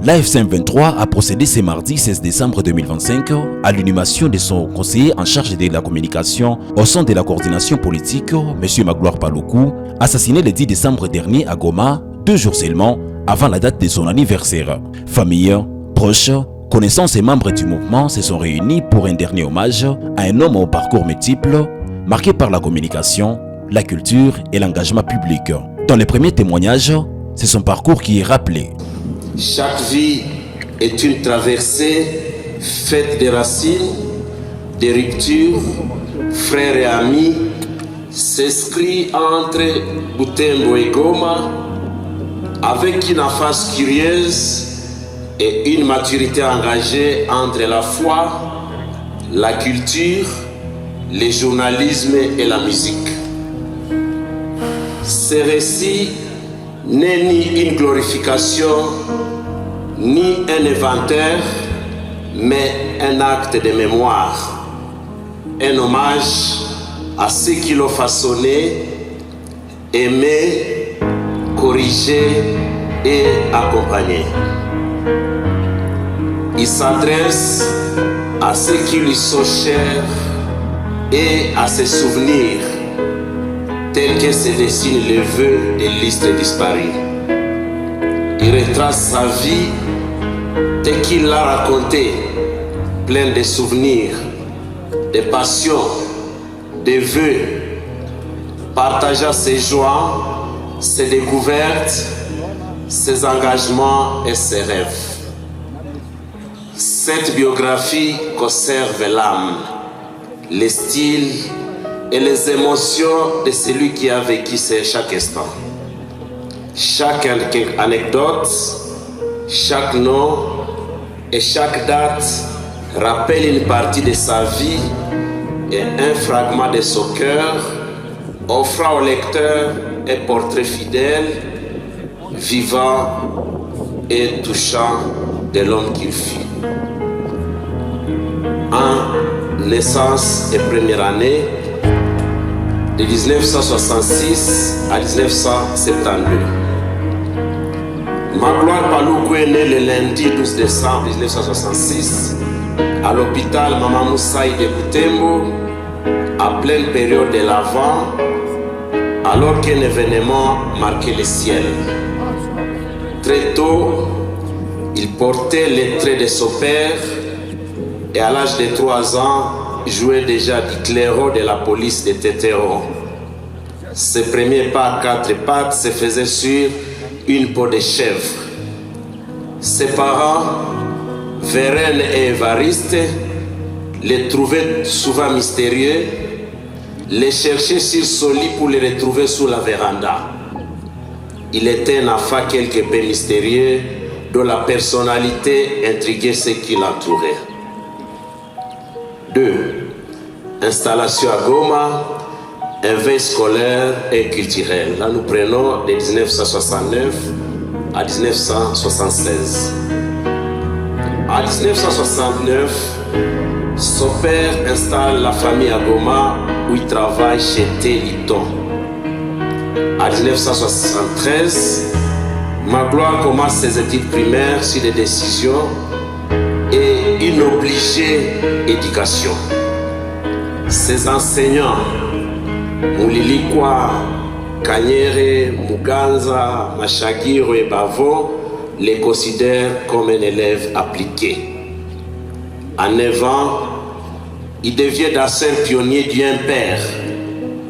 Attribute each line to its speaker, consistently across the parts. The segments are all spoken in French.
Speaker 1: L'AFC M23 a procédé ce mardi 16 décembre 2025 à l'inhumation de son conseiller en charge de la communication au sein de la coordination politique, M. Magloire Paloukou, assassiné le 10 décembre dernier à Goma, 2 jours seulement avant la date de son anniversaire. Famille, proches, connaissances et membres du mouvement se sont réunis pour un dernier hommage à un homme au parcours multiple, marqué par la communication, la culture et l'engagement public. Dans les premiers témoignages, c'est son parcours qui est rappelé.
Speaker 2: Chaque vie est une traversée faite de racines, de ruptures, frères et amis, s'inscrit entre Butembo et Goma avec une face curieuse et une maturité engagée entre la foi, la culture, le journalisme et la musique. Ce récit n'est ni une glorification, ni un inventaire, mais un acte de mémoire, un hommage à ceux qui l'ont façonné, aimé, corrigé et accompagné. Il s'adresse à ceux qui lui sont chers et à ses souvenirs, tel que se dessine le vœu de l'illustre disparu. Il retrace sa vie tel qu'il l'a raconté, plein de souvenirs, de passions, de vœux, partageant ses joies, ses découvertes, ses engagements et ses rêves. Cette biographie conserve l'âme, les styles et les émotions de celui qui a vécu chaque instant. Chaque anecdote, chaque nom et chaque date rappelle une partie de sa vie et un fragment de son cœur, offrant au lecteur un portrait fidèle, vivant et touchant de l'homme qu'il fut. En naissance et première année, de 1966 à 1972. Magloire Paloukou est né le lundi 12 décembre 1966 à l'hôpital Mama Moussaï de Butembo, à pleine période de l'Avent, alors qu'un événement marquait le ciel. Très tôt, il portait les traits de son père et à l'âge de 3 ans, jouait déjà du clairon de la police de Tétéron. Ses premiers pas à 4 pattes se faisaient sur une peau de chèvre. Ses parents, Vérène et Évariste, les trouvaient souvent mystérieux, les cherchaient sur son lit pour les retrouver sous la véranda. Il était un enfant quelque peu mystérieux, dont la personnalité intriguait ceux qui l'entouraient. 2. Installation à Goma, éveil scolaire et culturel. Là, nous prenons de 1969 à 1976. En 1969, son père installe la famille à Goma où il travaille chez Téliton. En 1973, Magloire commence ses études primaires sur des décisions et une obligée éducation. Ses enseignants, Mulilikwa, Kanyere, Muganza, Machagiro et Bavo, les considèrent comme un élève appliqué. À 9 ans, il devient d'ancien pionnier du Impair,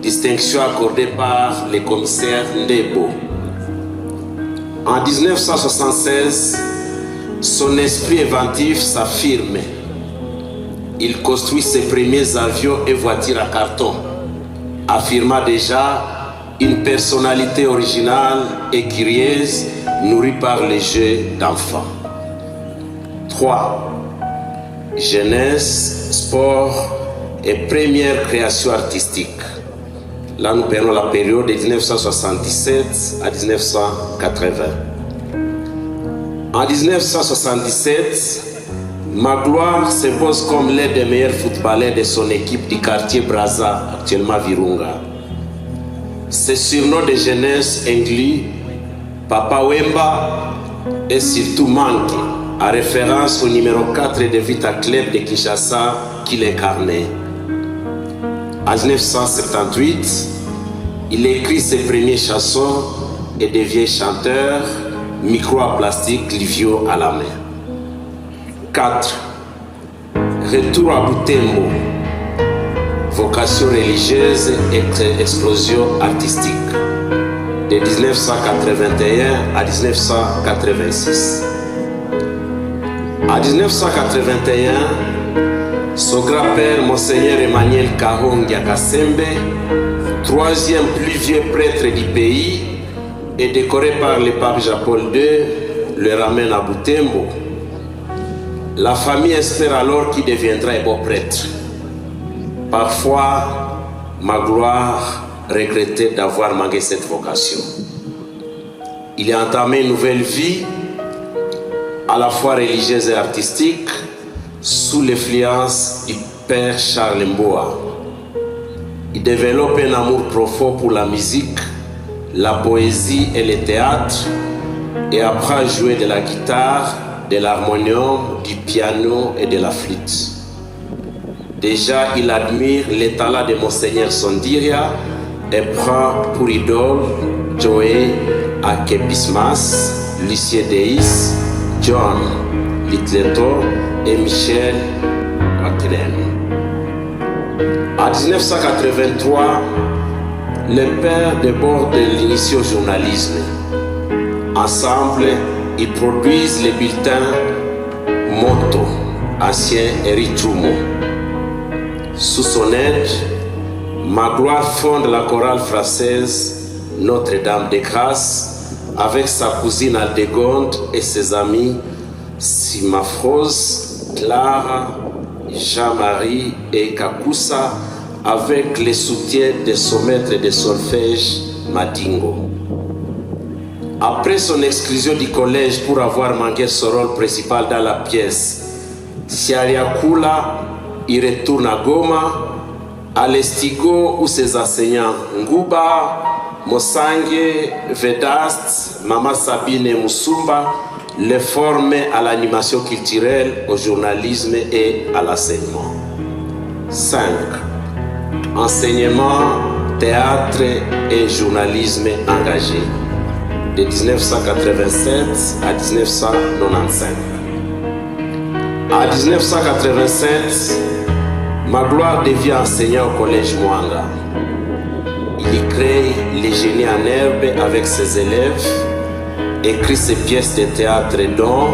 Speaker 2: distinction accordée par le commissaire Ndebo. En 1976, son esprit inventif s'affirme. Il construit ses premiers avions et voitures à carton, affirmant déjà une personnalité originale et curieuse, nourrie par les jeux d'enfants. 3. Jeunesse, sport et première création artistique. Là, nous prenons la période de 1977 à 1980. En 1977, Magloire s'impose comme l'un des meilleurs footballeurs de son équipe du quartier Brazza, actuellement Virunga. Ses surnoms de jeunesse incluent Papa Wemba, et surtout manque, en référence au numéro 4 de Vita Club de Kinshasa qu'il incarnait. En 1978, il écrit ses premières chansons et devient chanteur, micro à plastique, Livio à la main. 4. Retour à Butembo, vocation religieuse et explosion artistique, de 1981 à 1986. En 1981, son grand-père, Monseigneur Emmanuel Kahongia Kasembe, troisième plus vieux prêtre du pays, et décoré par le pape Jean-Paul II, le ramène à Butembo. La famille espère alors qu'il deviendra un beau prêtre. Parfois, Magloire regrettait d'avoir manqué cette vocation. Il a entamé une nouvelle vie, à la fois religieuse et artistique, sous l'influence du père Charles Mboa. Il développe un amour profond pour la musique, la poésie et le théâtre, et apprend à jouer de la guitare, de l'harmonium, du piano et de la flûte. Déjà, il admire les talents de Monseigneur Sondiria et prend pour idole Joey Akebismas, Lucien Deis, John Littleton et Michel Watenen. En 1983, le père déborde de l'initié au journalisme. Ensemble, ils produisent le bulletin Moto, ancien Eritrumo. Sous son aide, Magloire fonde la chorale française Notre-Dame de Grâce avec sa cousine Aldegonde et ses amis Simafrose, Clara, Jean-Marie et Kakusa, avec le soutien de son maître de solfège Madingo. Après son exclusion du collège pour avoir manqué son rôle principal dans la pièce Siariakula, il retourne à Goma, à l'Estigo où ses enseignants Nguba, Mosange, Vedast, Mama Sabine et Musumba le forment à l'animation culturelle, au journalisme et à l'enseignement. 5. Enseignement, théâtre et journalisme engagé, de 1987 à 1995. En 1987, Magloire devient enseignant au collège Mwanga. Il y crée les génies en herbe avec ses élèves, écrit ses pièces de théâtre dont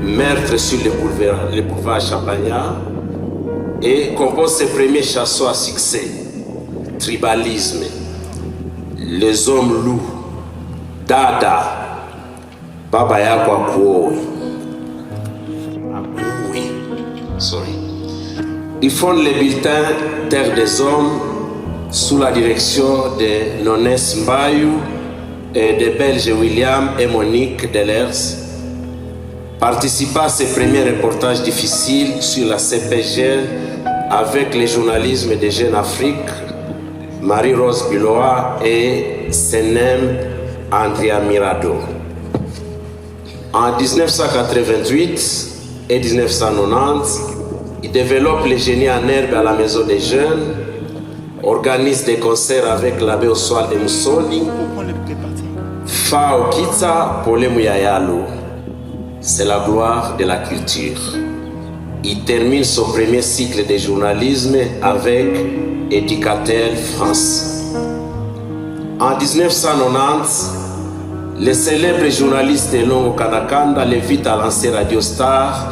Speaker 2: Meurtre sur le boulevard Champagnat et compose ses premiers chansons à succès, Tribalisme, Les hommes loups, Dada, Baba Yako Akuoui. Il fonde le bulletin Terre des Hommes sous la direction de Nonès Mbayou et des Belges William et Monique Delers. Participa à ses premiers reportages difficiles sur la CPGL avec le journalisme de Jeune Afrique, Marie-Rose Biloa et Senem Andrea Mirado. En 1988 et 1990, il développe le génie en herbe à la Maison des Jeunes, organise des concerts avec l'abbé Oswald de Moussoni, Fao Kitsa Pole Muyayalo. C'est la gloire de la culture. Il termine son premier cycle de journalisme avec Éducatel France. En 1990, le célèbre journaliste Longo Kanakanda l'invite à lancer Radio Star,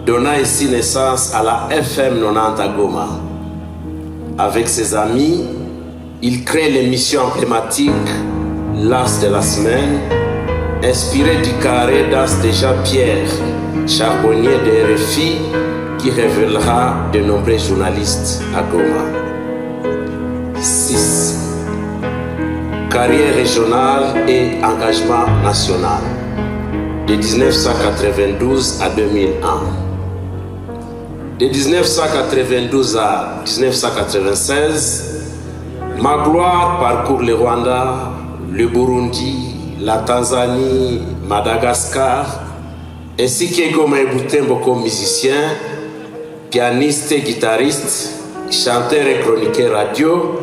Speaker 2: donnant ainsi naissance à la FM 90 à Goma. Avec ses amis, il crée l'émission emblématique L'As de la semaine, inspiré du carré d'as de Jean-Pierre, charbonnier de RFI, qui révélera de nombreux journalistes à Goma. 6. Carrière régionale et engagement national, de 1992 à 2001. De 1992 à 1996, Magloire parcourt le Rwanda, le Burundi, la Tanzanie, Madagascar, ainsi que Goma Butembo comme musicien, pianiste, guitariste, chanteur et chroniqueur radio,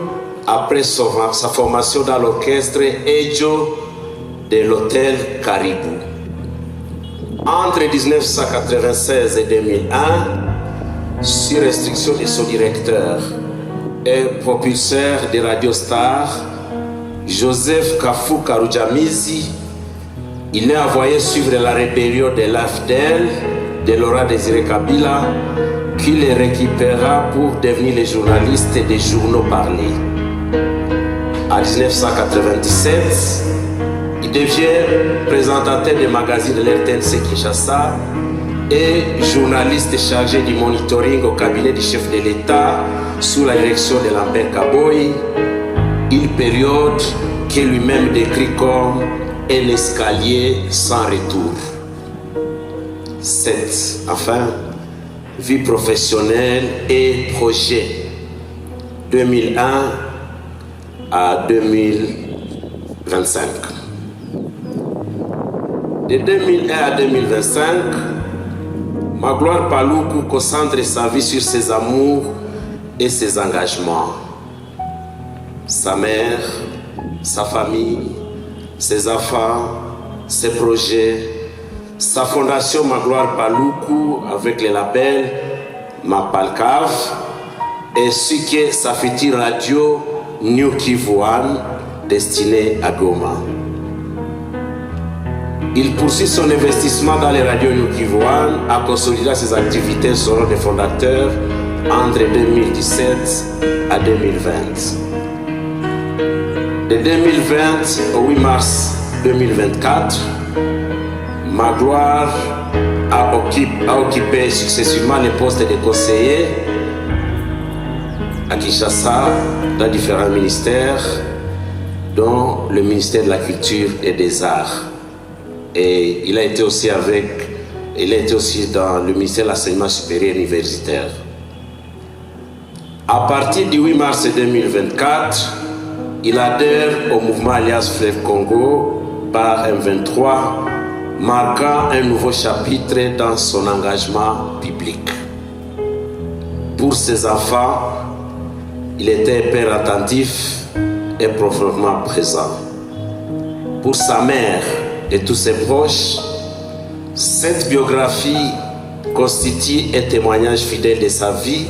Speaker 2: après sa formation dans l'orchestre Ejo de l'hôtel Caribou. Entre 1996 et 2001, sur instruction de son directeur et propulseur de Radio Star, Joseph Kafou Karoudjamizi, il est envoyé suivre la rébellion de l'AFDEL de Laurent Désiré Kabila, qui le récupéra pour devenir le journaliste des journaux parlés. En 1997, il devient présentateur des magazines de l'RTNC Kinshasa et journaliste chargé du monitoring au cabinet du chef de l'État sous la direction de Lambert Kaboy, une période qu'il lui-même décrit comme un escalier sans retour. Enfin, vie professionnelle et projet 2001 à 2025. De 2001 à 2025, Magloire Paluku concentre sa vie sur ses amours et ses engagements. Sa mère, sa famille, ses enfants, ses projets, sa fondation Magloire Paluku avec le label Mapalcave, ainsi que sa future radio New Kivu One destinée à Goma. Il poursuit son investissement dans les radios New Kivu One en consolidant ses activités selon des fondateurs entre 2017 à 2020. De 2020 au 8 mars 2024, Magloire a occupé successivement les postes de conseiller à Kinshasa dans différents ministères, dont le ministère de la Culture et des Arts. Et il a été aussi dans le ministère de l'Enseignement supérieur universitaire. À partir du 8 mars 2024, il adhère au mouvement Alliance Fleuve Congo par M23, marquant un nouveau chapitre dans son engagement public. Pour ses enfants, il était un père attentif et profondément présent. Pour sa mère et tous ses proches, cette biographie constitue un témoignage fidèle de sa vie,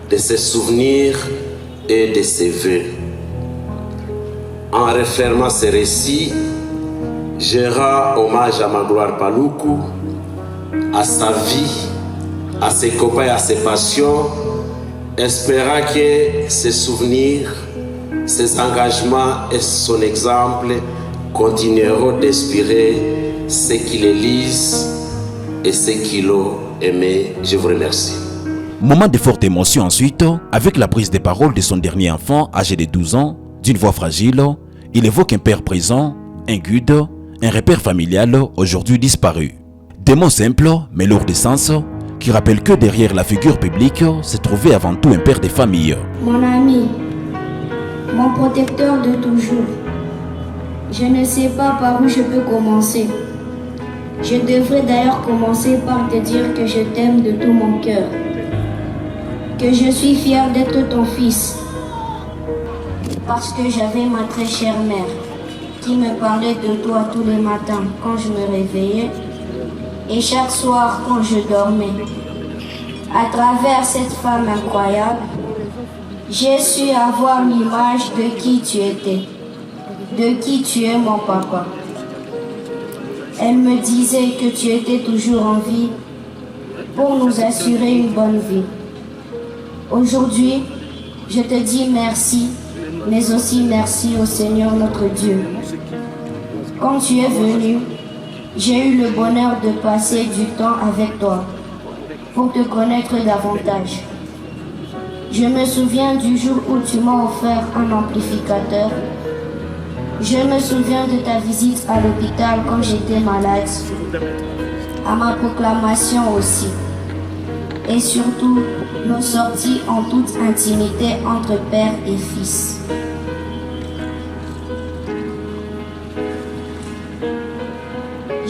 Speaker 2: de ses souvenirs et de ses vœux. En refermant ces récits, je rends hommage à Magloire Paluku, à sa vie, à ses copains et à ses passions, espérant que ses souvenirs, ses engagements et son exemple continueront d'inspirer ceux qui les lisent et ceux qui l'ont aimé. Je vous remercie.
Speaker 1: Moment de forte émotion ensuite, avec la prise de parole de son dernier enfant âgé de 12 ans, d'une voix fragile, il évoque un père présent, un guide, un repère familial aujourd'hui disparu. Des mots simples mais lourds de sens qui rappellent que derrière la figure publique se trouvait avant tout un père de famille.
Speaker 3: Mon ami, mon protecteur de toujours, je ne sais pas par où je peux commencer. Je devrais d'ailleurs commencer par te dire que je t'aime de tout mon cœur, que je suis fier d'être ton fils, parce que j'avais ma très chère mère qui me parlait de toi tous les matins quand je me réveillais et chaque soir quand je dormais. À travers cette femme incroyable, j'ai su avoir l'image de qui tu étais, de qui tu es mon papa. Elle me disait que tu étais toujours en vie pour nous assurer une bonne vie. Aujourd'hui, je te dis merci, mais aussi merci au Seigneur notre Dieu. Quand tu es venu, j'ai eu le bonheur de passer du temps avec toi pour te connaître davantage. Je me souviens du jour où tu m'as offert un amplificateur. Je me souviens de ta visite à l'hôpital quand j'étais malade, à ma proclamation aussi. Et surtout, nos sorties en toute intimité entre père et fils.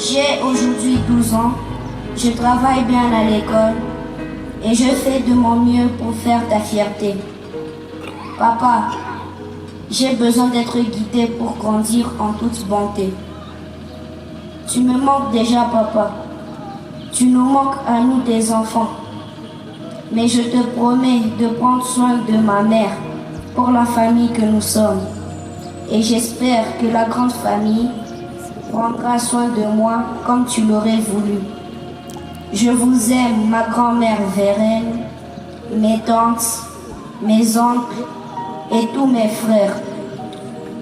Speaker 3: J'ai aujourd'hui 12 ans, je travaille bien à l'école et je fais de mon mieux pour faire ta fierté. Papa, j'ai besoin d'être guidé pour grandir en toute bonté. Tu me manques déjà, papa. Tu nous manques à nous des enfants. Mais je te promets de prendre soin de ma mère pour la famille que nous sommes. Et j'espère que la grande famille prendra soin de moi comme tu l'aurais voulu. Je vous aime, ma grand-mère Vérène, mes tantes, mes oncles et tous mes frères.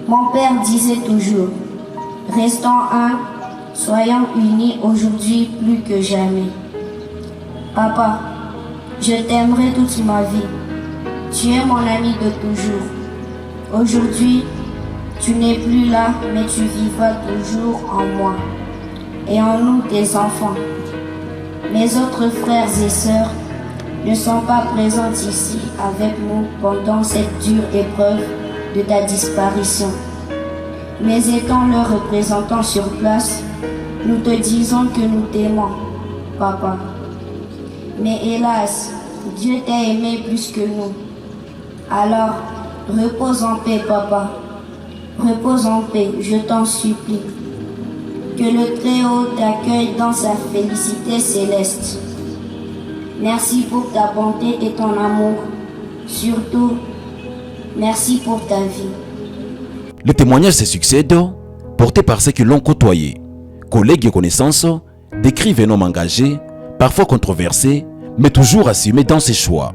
Speaker 3: Mon père disait toujours, restons un, soyons unis aujourd'hui plus que jamais. Papa, je t'aimerai toute ma vie. Tu es mon ami de toujours. Aujourd'hui, tu n'es plus là, mais tu vivras toujours en moi et en nous, tes enfants. Mes autres frères et sœurs ne sont pas présents ici avec nous pendant cette dure épreuve de ta disparition. Mais étant leurs représentants sur place, nous te disons que nous t'aimons, papa. Mais hélas, Dieu t'a aimé plus que nous. Alors, repose en paix, papa. Repose en paix, je t'en supplie. Que le Très-Haut t'accueille dans sa félicité céleste. Merci pour ta bonté et ton amour. Surtout, merci pour ta vie.
Speaker 1: Les témoignages se succèdent, portés par ceux qui l'ont côtoyé. Collègues et connaissances décrivent un homme engagé, parfois controversé, mais toujours assumé dans ses choix.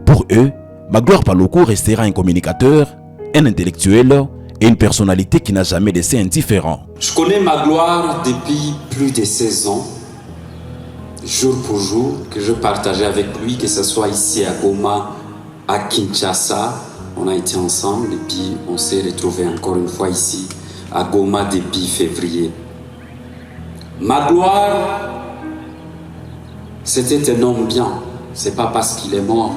Speaker 1: Pour eux, Magloire Paluku restera un communicateur, un intellectuel et une personnalité qui n'a jamais laissé indifférent.
Speaker 4: Je connais Magloire depuis plus de 16 ans, jour pour jour, que je partageais avec lui, que ce soit ici à Goma, à Kinshasa. On a été ensemble et puis on s'est retrouvés encore une fois ici à Goma depuis février. Magloire, c'était un homme bien. C'est pas parce qu'il est mort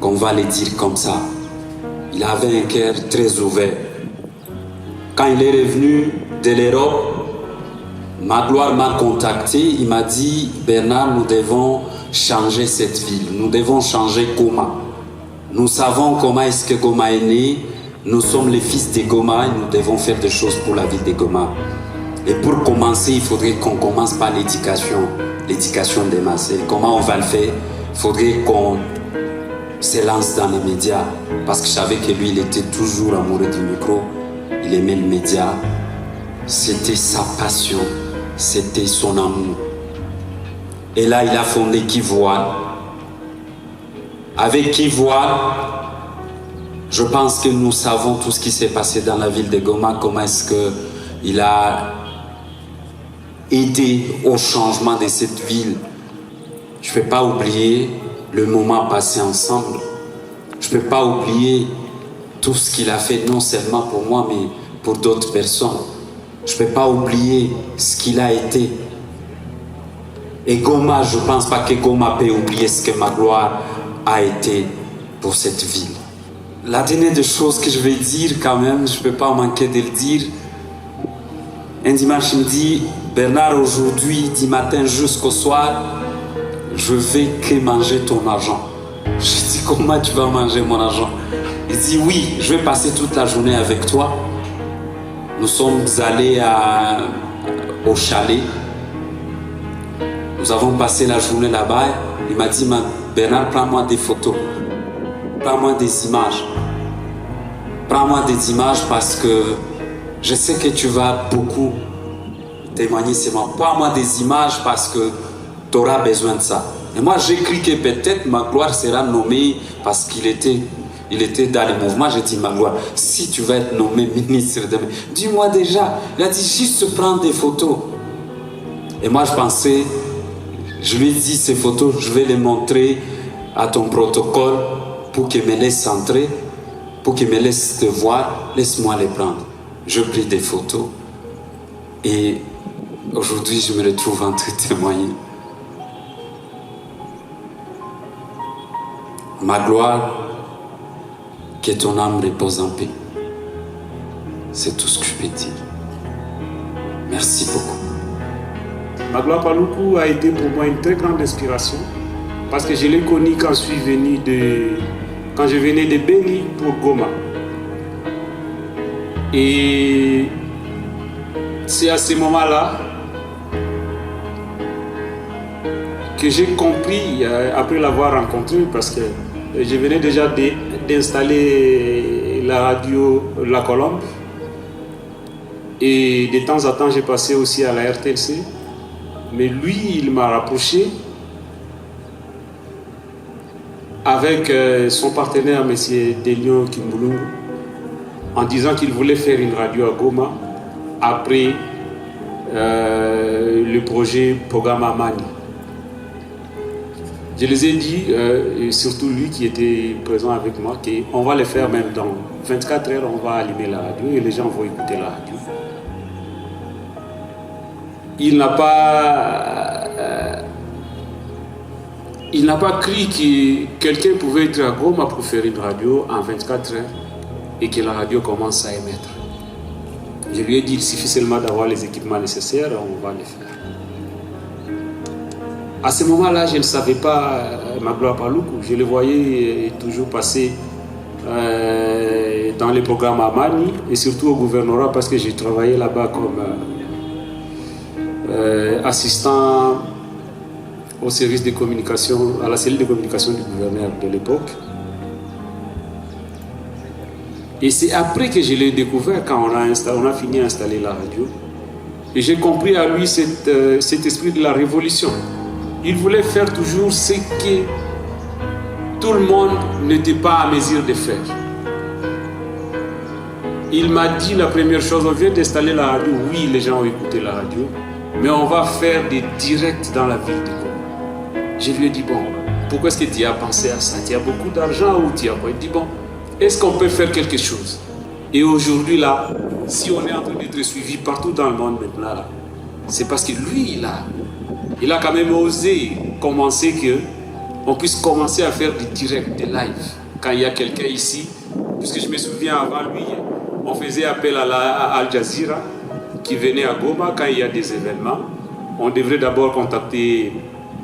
Speaker 4: qu'on va le dire comme ça. Il avait un cœur très ouvert. Quand il est revenu de l'Europe, Magloire m'a contacté. Il m'a dit, Bernard, nous devons changer cette ville. Nous devons changer Goma. Nous savons comment est-ce que Goma est né. Nous sommes les fils de Goma et nous devons faire des choses pour la ville de Goma. Et pour commencer, il faudrait qu'on commence par l'éducation des masses. Et comment on va le faire? Il faudrait qu'on se lance dans les médias. Parce que je savais que lui, il était toujours amoureux du micro. Il aimait le média. C'était sa passion. C'était son amour. Et là, il a fondé Kivoile. Avec Kivoile, je pense que nous savons tout ce qui s'est passé dans la ville de Goma. Comment est-ce qu'il a aidé au changement de cette ville. Je ne peux pas oublier le moment passé ensemble. Je ne peux pas oublier tout ce qu'il a fait, non seulement pour moi, mais pour d'autres personnes. Je ne peux pas oublier ce qu'il a été. Et Goma, je ne pense pas que Goma peut oublier ce que Magloire a été pour cette ville. La dernière des choses que je vais dire quand même, je ne peux pas manquer de le dire. Un dimanche, il me dit, Bernard, aujourd'hui, du matin jusqu'au soir, je vais que manger ton argent. Je dis, comment tu vas manger mon argent? Il dit, oui, je vais passer toute la journée avec toi. Nous sommes allés au chalet. Nous avons passé la journée là-bas. Il m'a dit, Bernard, prends-moi des photos. Prends-moi des images. Prends-moi des images parce que je sais que tu vas beaucoup témoigner sur moi. Prends-moi des images parce que tu auras besoin de ça. Et moi, j'ai cru que peut-être Magloire sera nommé parce qu'il était dans le mouvement. J'ai dit, Magloire, si tu vas être nommé ministre demain, dis-moi déjà. Il a dit, juste prendre des photos. Et moi, je pensais, je lui ai dit, ces photos, je vais les montrer à ton protocole pour qu'il me laisse entrer, pour qu'il me laisse te voir. Laisse-moi les prendre. Je pris des photos. Et aujourd'hui, je me retrouve en train de témoigner. Magloire, que ton âme repose en paix. C'est tout ce que je peux dire. Merci beaucoup.
Speaker 5: Magloire Paluku a été pour moi une très grande inspiration parce que je l'ai connu quand je venais de Beni pour Goma. Et c'est à ce moment-là que j'ai compris, après l'avoir rencontré, parce que je venais déjà d'installer la radio La Colombe. Et de temps en temps, j'ai passé aussi à la RTLC. Mais lui, il m'a rapproché avec son partenaire, M. Delion Kimbulungu, en disant qu'il voulait faire une radio à Goma après le projet Pogama Mani. Je les ai dit, et surtout lui qui était présent avec moi, qu'on va le faire même dans 24 heures, on va allumer la radio et les gens vont écouter la radio. Il n'a pas cru que quelqu'un pouvait être à Goma pour faire une radio en 24 heures et que la radio commence à émettre. Je lui ai dit, il suffit seulement d'avoir les équipements nécessaires, on va les faire. À ce moment-là, je ne savais pas Magloire Paluku. Je le voyais toujours passer dans les programmes à Mani et surtout au gouvernorat parce que j'ai travaillé là-bas comme assistant au service de communication, à la cellule de communication du gouverneur de l'époque. Et c'est après que je l'ai découvert quand on a fini d'installer la radio. Et j'ai compris à lui cet esprit de la révolution. Il voulait faire toujours ce que tout le monde n'était pas à mesure de faire. Il m'a dit la première chose, on vient d'installer la radio. Oui, les gens ont écouté la radio, mais on va faire des directs dans la ville de Goma. Je lui ai dit, bon, pourquoi est-ce que tu as pensé à ça? Tu as beaucoup d'argent ou tu as quoi? Il dit, bon, est-ce qu'on peut faire quelque chose? Et aujourd'hui, là, si on est en train d'être suivi partout dans le monde maintenant, là, c'est parce que lui, il a quand même osé commencer qu'on puisse commencer à faire des directs, des lives. Quand il y a quelqu'un ici, puisque je me souviens avant lui, on faisait appel à Al Jazeera qui venait à Goma quand il y a des événements. On devrait d'abord contacter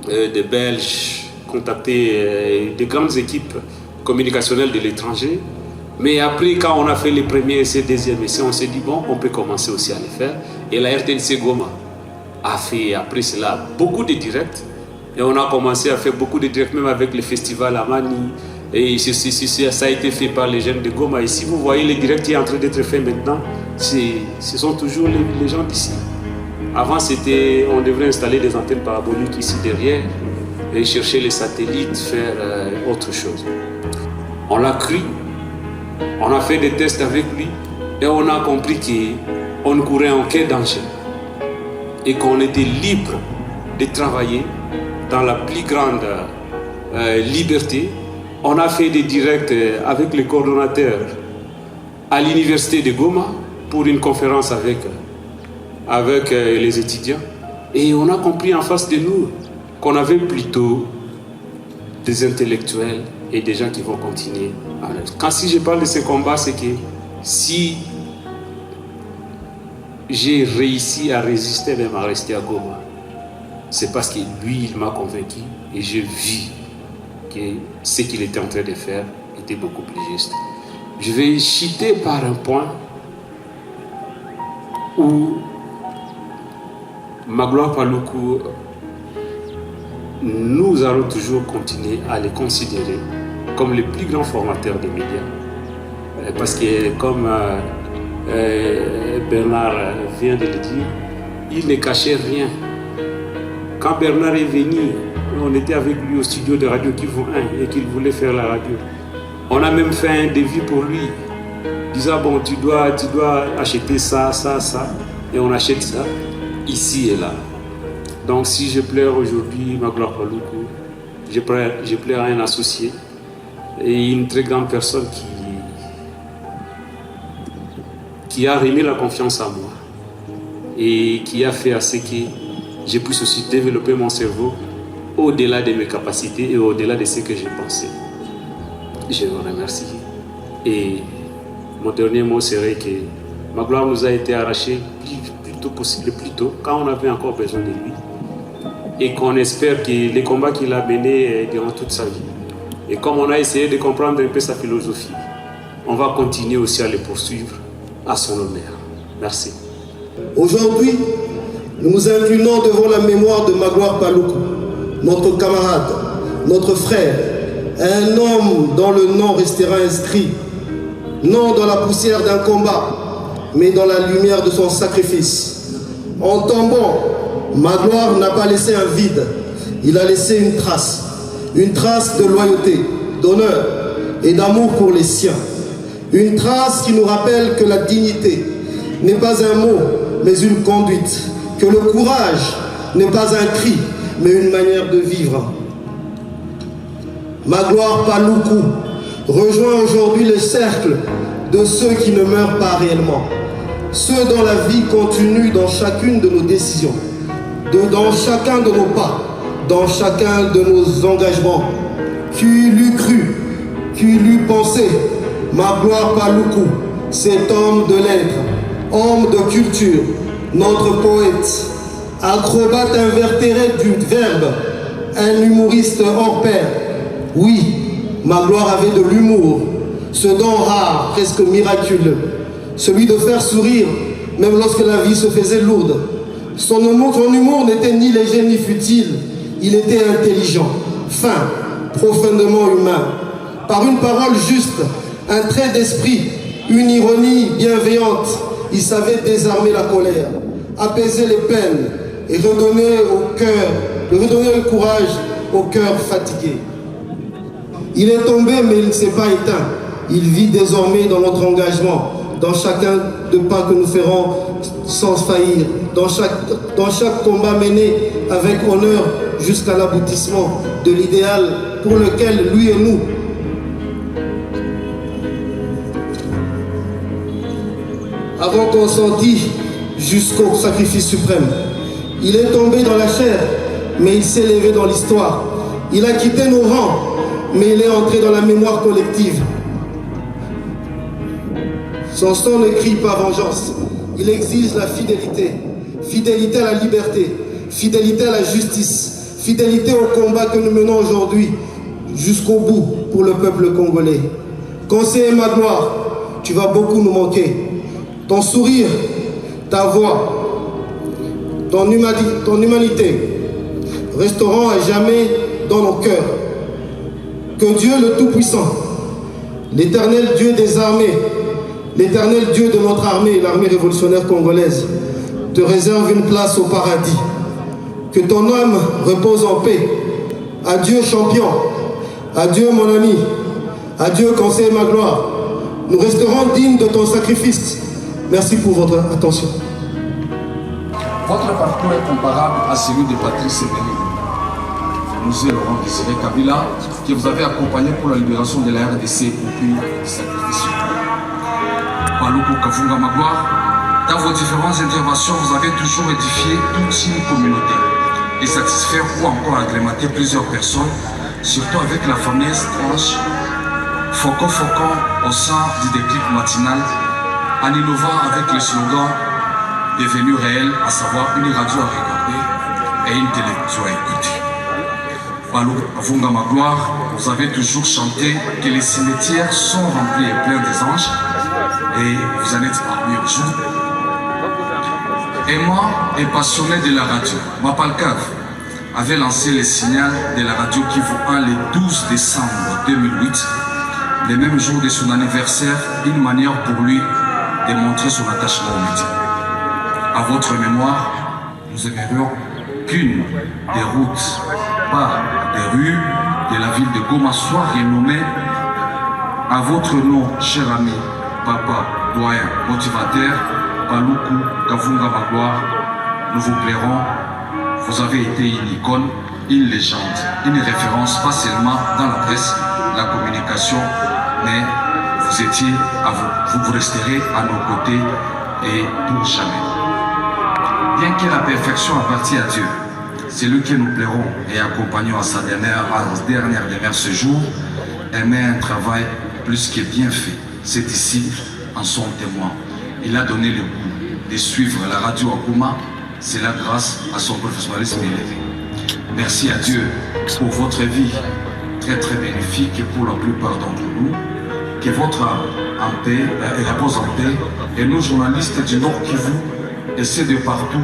Speaker 5: des Belges, contacter des grandes équipes communicationnelles de l'étranger. Mais après, quand on a fait les premiers essais, deuxième essai, on s'est dit, bon, on peut commencer aussi à les faire. Et la RTNC Goma a fait après cela beaucoup de directs. Et on a commencé à faire beaucoup de directs, même avec le festival à Mani. Et ça a été fait par les jeunes de Goma. Et si vous voyez les directs qui sont en train d'être faits maintenant, ce sont toujours les gens d'ici. Avant, on devrait installer des antennes paraboliques ici derrière et chercher les satellites, faire autre chose. On l'a cru, on a fait des tests avec lui et on a compris qu'on ne courait aucun danger et qu'on était libre de travailler dans la plus grande liberté. On a fait des directs avec les coordonnateurs à l'université de Goma pour une conférence avec les étudiants. Et on a compris en face de nous qu'on avait plutôt des intellectuels et des gens qui vont continuer. Si je parle de ce combat, c'est que si j'ai réussi à résister, même à rester à Goma, c'est parce que lui, il m'a convaincu et j'ai vu que ce qu'il était en train de faire était beaucoup plus juste. Je vais chuter par un point où Magloire Paluku, nous allons toujours continuer à les considérer comme les plus grands formateurs des médias. Parce que, comme Bernard vient de le dire, il ne cachait rien. Quand Bernard est venu, on était avec lui au studio de Radio Kivu 1 et qu'il voulait faire la radio. On a même fait un devis pour lui, disant bon, tu dois acheter ça, et on achète ça, ici et là. Donc si je pleure aujourd'hui, Magloire Paluku, je pleure à un associé et une très grande personne qui a remis la confiance en moi et qui a fait à ce que je puisse aussi développer mon cerveau au-delà de mes capacités et au-delà de ce que j'ai pensé. Je vous remercie. Et mon dernier mot serait que Magloire nous a été arraché le plus tôt possible, plus tôt, quand on avait encore besoin de lui. et qu'on espère que les combats qu'il a menés durant toute sa vie. Et comme on a essayé de comprendre un peu sa philosophie, on va continuer aussi à les poursuivre à son honneur. Merci.
Speaker 6: Aujourd'hui, nous nous inclinons devant la mémoire de Magloire Paloukou, notre camarade, notre frère, un homme dont le nom restera inscrit, non dans la poussière d'un combat, mais dans la lumière de son sacrifice. En tombant, Magloire n'a pas laissé un vide, il a laissé une trace de loyauté, d'honneur et d'amour pour les siens. Une trace qui nous rappelle que la dignité n'est pas un mot, mais une conduite, que le courage n'est pas un cri, mais une manière de vivre. Magloire Paloukou rejoint aujourd'hui le cercle de ceux qui ne meurent pas réellement, ceux dont la vie continue dans chacune de nos décisions, dans chacun de nos pas, dans chacun de nos engagements. Qui l'eût cru, qui l'eût pensé, Magloire Paloukou, cet homme de lettres, homme de culture, notre poète, acrobate invertéré du verbe, un humoriste hors pair. Oui, Magloire avait de l'humour, ce don rare, presque miraculeux, celui de faire sourire, même lorsque la vie se faisait lourde. Son humour n'était ni léger ni futile, il était intelligent, fin, profondément humain. Par une parole juste, un trait d'esprit, une ironie bienveillante, il savait désarmer la colère, apaiser les peines et redonner le courage au cœur fatigué. Il est tombé, mais il ne s'est pas éteint. Il vit désormais dans notre engagement, dans chacun de pas que nous ferons sans faillir, dans chaque combat mené avec honneur jusqu'à l'aboutissement de l'idéal pour lequel lui et nous avons consenti jusqu'au sacrifice suprême. Il est tombé dans la chair, mais il s'est levé dans l'histoire. Il a quitté nos rangs, mais il est entré dans la mémoire collective. Son sang ne crie pas vengeance. Il exige la fidélité. Fidélité à la liberté. Fidélité à la justice. Fidélité au combat que nous menons aujourd'hui jusqu'au bout pour le peuple congolais. Conseiller Magloire, tu vas beaucoup nous manquer. Ton sourire, ta voix, ton humanité resteront à jamais dans nos cœurs. Que Dieu le Tout-Puissant, l'éternel Dieu des armées, l'éternel Dieu de notre armée, l'armée révolutionnaire congolaise, te réserve une place au paradis. Que ton âme repose en paix. Adieu champion, adieu mon ami, adieu conseiller Magloire. Nous resterons dignes de ton sacrifice. Merci pour votre attention.
Speaker 7: Votre parcours est comparable à celui de Patrice Emery, nous et Laurent Désiré Kabila, que vous avez accompagné pour la libération de la RDC au pays du sacrifice. Paloukou Kavunga Magloire, dans vos différentes interventions, vous avez toujours édifié toute une communauté et satisfaire ou encore agrémenter plusieurs personnes, surtout avec la fameuse tranche Faucon au sein du déclic matinal, en innovant avec le slogan devenu réel, à savoir une radio à regarder et une télévision à écouter. Paloukou Kavunga Magloire, vous avez toujours chanté que les cimetières sont remplis et pleins des anges, et vous en êtes parmi aujourd'hui. Aimant et passionné de la radio, Mapalcave avait lancé le signal de la radio Kivu 1 le 12 décembre 2008, le même jour de son anniversaire, une manière pour lui de montrer son attachement au métier. À votre mémoire, nous aimerions qu'une des routes, pas des rues de la ville de Goma soit renommée à votre nom, cher ami, papa, doyen, motivateur, Paloukou Kavunga Magloire. Nous vous plairons. Vous avez été une icône, une légende, une référence, pas seulement dans la presse, la communication, mais vous étiez à vous. Vous resterez à nos côtés et pour jamais. Bien que la perfection appartient à Dieu, c'est lui que nous plairons et accompagnons à sa dernière demeure ce jour, aimer un travail plus que bien fait. Ses disciples en sont témoins. Il a donné le goût de suivre la radio à Goma, c'est là grâce à son professionnalisme élevé. Merci à Dieu pour votre vie, très très bénéfique pour la plupart d'entre nous. Que votre âme en paix et repose en paix. Et nous, journalistes du Nord Kivu, et ceux de partout,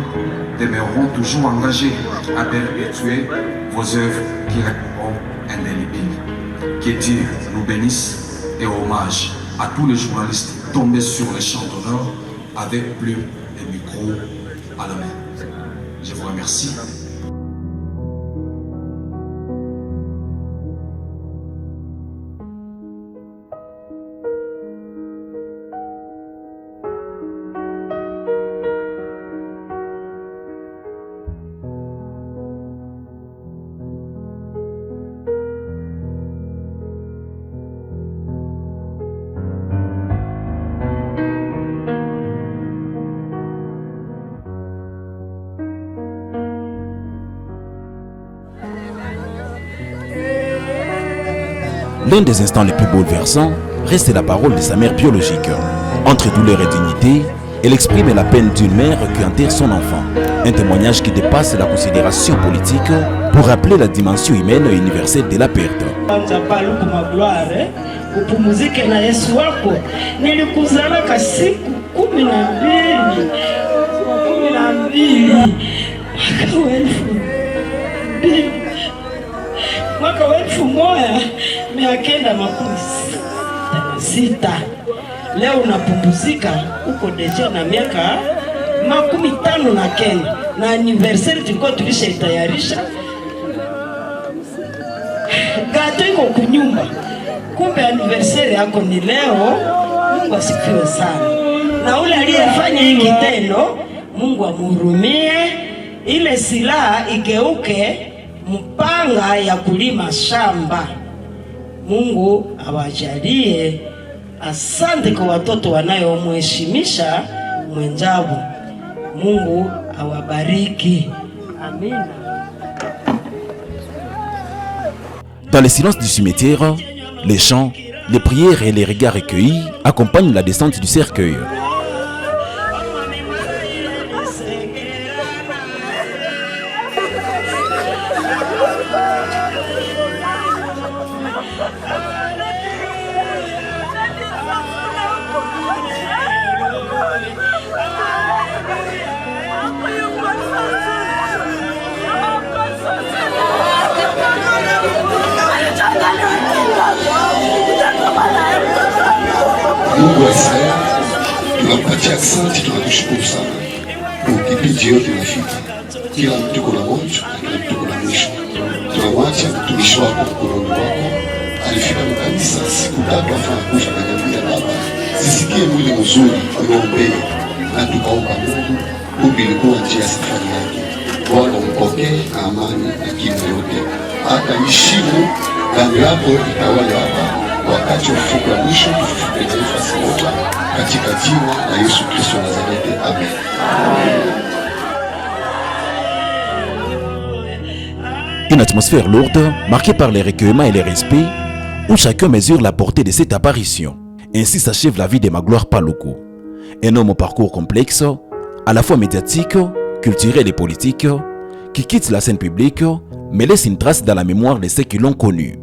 Speaker 7: demeureront toujours engagés à perpétuer vos œuvres qui resteront indélébiles. Que Dieu nous bénisse et hommage à tous les journalistes tombés sur les champs d'honneur avec plume et micro à la main. Je vous remercie.
Speaker 1: L'un des instants les plus bouleversants reste la parole de sa mère biologique. Entre douleur et dignité, elle exprime la peine d'une mère qui enterre son enfant. Un témoignage qui dépasse la considération politique pour rappeler la dimension humaine et universelle de la perte.
Speaker 8: Upumzike na Yesu wako. Nilikuzalaka siku 12 mwaka wa 1996. Leo unapumzika uko deja na miaka 59 na anniversaire tulikuwa tulishaitayarisha. Gato iko kunyumba. Kumbe anniversaire yako ni leo. Mungu asifiwe sana. Na ule aliyefanya hiki kitendo, Mungu amhurumie, ile silaha igeuke mpanga ya kulima shamba. Mungu awajalie. Asante kwa watoto wanayomheshimisha mwenzabu. Mungu awabariki. Amina.
Speaker 1: Dans le silence du cimetière, les chants, les prières et les regards recueillis accompagnent la descente du cercueil.
Speaker 9: Mungu wa Israeli, tunakupatia asante, tunakushukuru sana kwa kipindi yote nafika. Kila mtu kuna mwanzo na kila mtu kuna mwisho. Tunamwacha mtumishi wako mkononi wako. Alifika mkanisa siku 3 afanya kufa na nyambia Baba, sisikie mwili mzuri unaombea, na tukaomba Mungu kumbe ilikuwa njia ya safari yake. Bwana umpokee na amani na kima yote. Akaheshimu damu yako itawale hapa. Wakati wa ufufuko wa mwisho tufufuke nafasi moja katika jina la Yesu Kristo wa Nazareti. Amen.
Speaker 1: Une atmosphère lourde, marquée par les recueillements et les respects, où chacun mesure la portée de cette apparition. Ainsi s'achève la vie de Magloire Paluku, un homme au parcours complexe, à la fois médiatique, culturel et politique, qui quitte la scène publique, mais laisse une trace dans la mémoire de ceux qui l'ont connu.